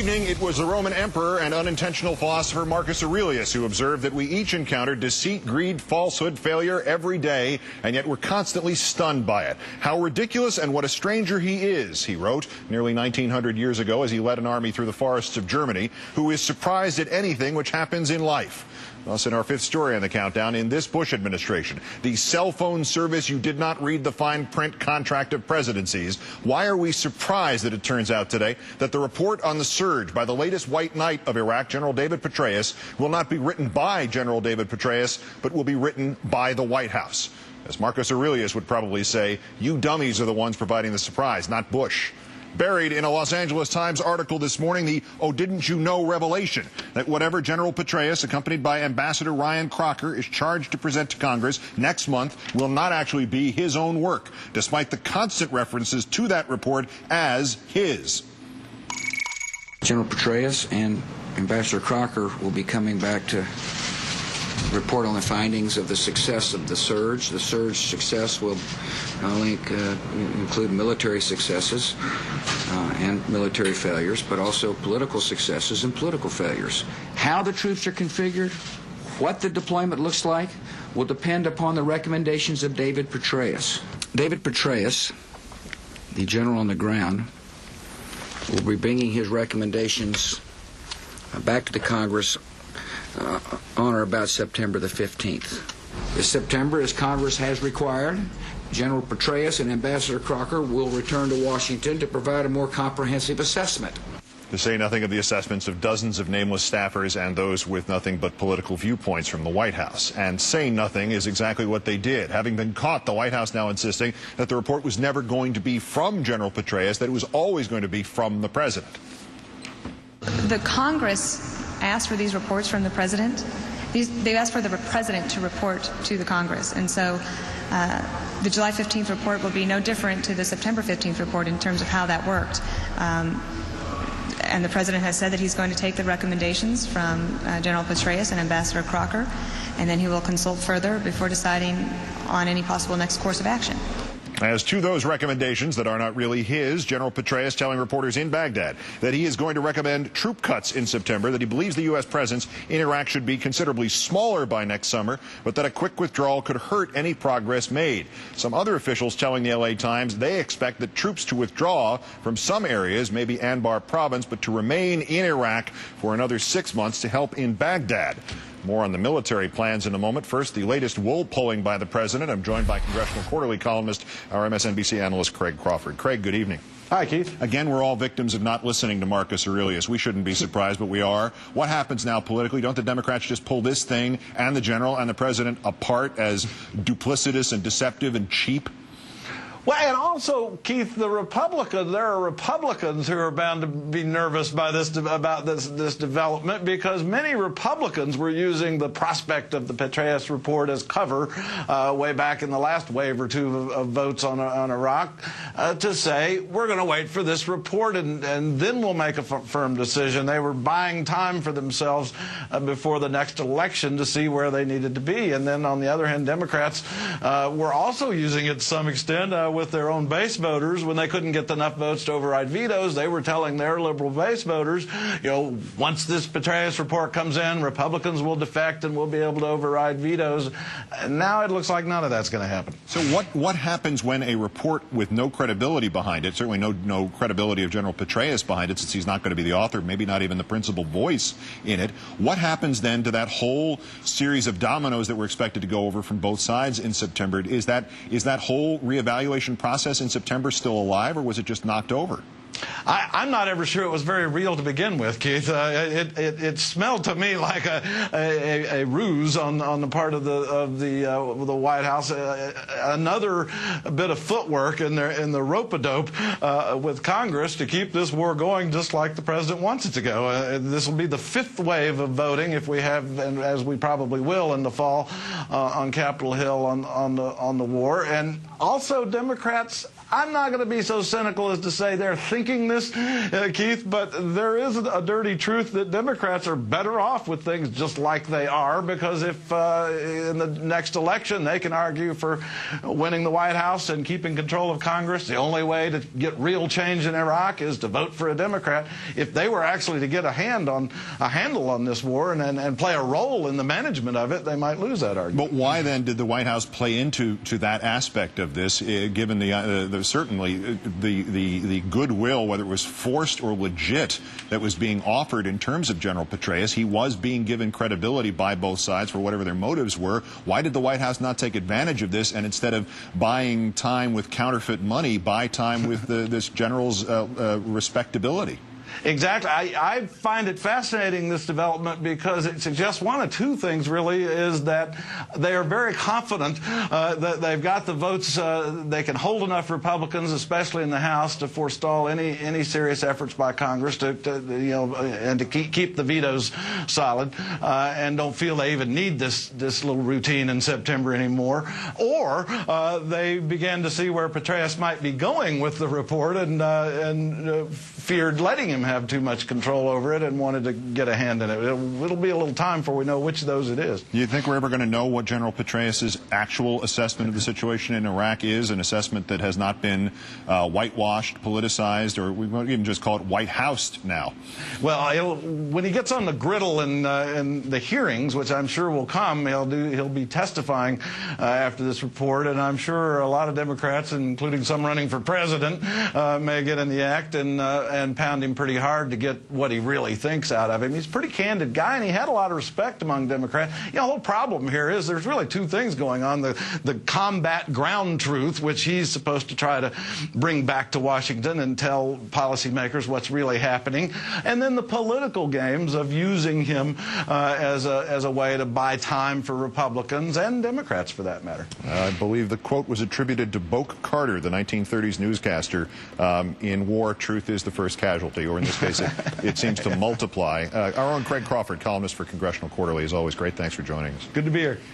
evening, it was the Roman emperor and unintentional philosopher Marcus Aurelius who observed that we each encounter deceit, greed, falsehood, failure every day, and yet we're constantly stunned by it. How ridiculous and what a stranger he is, he wrote nearly 1900 years ago as he led an army through the forests of Germany, who is surprised at anything which happens in life. Thus, in our fifth story on the countdown, in this Bush administration, the cell phone service you did not read the fine print contract of presidencies. Why are we surprised that it turns out today that the report on the surge by the latest white knight of Iraq, General David Petraeus, will not be written by General David Petraeus, but will be written by the White House? As Marcus Aurelius would probably say, you dummies are the ones providing the surprise, not Bush. Buried in a Los Angeles Times article this morning, the "oh, didn't you know" revelation that whatever General Petraeus, accompanied by Ambassador Ryan Crocker, is charged to present to Congress next month will not actually be his own work, despite the constant references to that report as his. General Petraeus and Ambassador Crocker will be coming back to report on the findings of the success of the surge. The surge success will not only include military successes and military failures, but also political successes and political failures. How the troops are configured, what the deployment looks like, will depend upon the recommendations of David Petraeus. David Petraeus, the general on the ground, will be bringing his recommendations back to the Congress on or about September the 15th. This September, as Congress has required, General Petraeus and Ambassador Crocker will return to Washington to provide a more comprehensive assessment. To say nothing of the assessments of dozens of nameless staffers and those with nothing but political viewpoints from the White House. And saying nothing is exactly what they did. Having been caught, the White House now insisting that the report was never going to be from General Petraeus, that it was always going to be from the president. The Congress asked for these reports from the president. They asked for the president to report to the Congress. And so the July 15th report will be no different to the September 15th report in terms of how that worked. And the president has said that he's going to take the recommendations from General Petraeus and Ambassador Crocker, and then he will consult further before deciding on any possible next course of action. As to those recommendations that are not really his, General Petraeus telling reporters in Baghdad that he is going to recommend troop cuts in September, that he believes the U.S. presence in Iraq should be considerably smaller by next summer, but that a quick withdrawal could hurt any progress made. Some other officials telling the L.A. Times they expect that troops to withdraw from some areas, maybe Anbar province, but to remain in Iraq for another 6 months to help in Baghdad. More on the military plans in a moment. First, the latest wool polling by the president. I'm joined by Congressional Quarterly columnist, our MSNBC analyst, Craig Crawford. Craig, good evening. Hi, Keith. Again, we're all victims of not listening to Marcus Aurelius. We shouldn't be surprised, but we are. What happens now politically? Don't the Democrats just pull this thing and the general and the president apart as duplicitous and deceptive and cheap? Well, and also, Keith, there are Republicans who are bound to be nervous by about this development, because many Republicans were using the prospect of the Petraeus report as cover way back in the last wave or two of votes on Iraq to say, we're going to wait for this report and then we'll make a firm decision. They were buying time for themselves before the next election to see where they needed to be. And then, on the other hand, Democrats were also using it to some extent with their own base voters. When they couldn't get enough votes to override vetoes, they were telling their liberal base voters, you know, once this Petraeus report comes in, Republicans will defect and we'll be able to override vetoes. And now it looks like none of that's going to happen. So what happens when a report with no credibility behind it, certainly no credibility of General Petraeus behind it, since he's not going to be the author, maybe not even the principal voice in it, what happens then to that whole series of dominoes that we're expected to go over from both sides in September? Is that whole reevaluation process in September still alive, or was it just knocked over? I'm not ever sure it was very real to begin with, Keith. It smelled to me like a ruse on the part of the White House. Another bit of footwork in the rope-a-dope with Congress to keep this war going just like the president wants it to go. This will be the fifth wave of voting, if we have, and as we probably will in the fall, on Capitol Hill on the war. And also, Democrats, I'm not going to be so cynical as to say they're thinking thinking this, Keith, but there is a dirty truth that Democrats are better off with things just like they are, because if in the next election they can argue for winning the White House and keeping control of Congress, the only way to get real change in Iraq is to vote for a Democrat. If they were actually to get a handle on this war and play a role in the management of it, they might lose that argument. But why then did the White House play into that aspect of this, given certainly the goodwill, whether it was forced or legit, that was being offered in terms of General Petraeus? He was being given credibility by both sides for whatever their motives were. Why did the White House not take advantage of this and, instead of buying time with counterfeit money, buy time with this general's respectability? Exactly. I find it fascinating, this development, because it suggests one of two things, really, is that they are very confident that they've got the votes, they can hold enough Republicans, especially in the House, to forestall any serious efforts by Congress and to keep the vetoes solid, and don't feel they even need this little routine in September anymore. Or they began to see where Petraeus might be going with the report and feared letting him have too much control over it and wanted to get a hand in it. It'll be a little time before we know which of those it is. Do you think we're ever going to know what General Petraeus' actual assessment of the situation in Iraq is, an assessment that has not been whitewashed, politicized, or we might even just call it White Housed now? Well, when he gets on the griddle in the hearings, which I'm sure will come, he'll be testifying after this report, and I'm sure a lot of Democrats, including some running for president, may get in the act and pound him pretty hard to get what he really thinks out of him. He's a pretty candid guy, and he had a lot of respect among Democrats. The whole problem here is there's really two things going on. The combat ground truth, which he's supposed to try to bring back to Washington and tell policymakers what's really happening, and then the political games of using him as a way to buy time for Republicans and Democrats, for that matter. I believe the quote was attributed to Boke Carter, the 1930s newscaster. In war, truth is the first casualty, or in this case, it seems to multiply. Our own Craig Crawford, columnist for Congressional Quarterly, is always great. Thanks for joining us. Good to be here.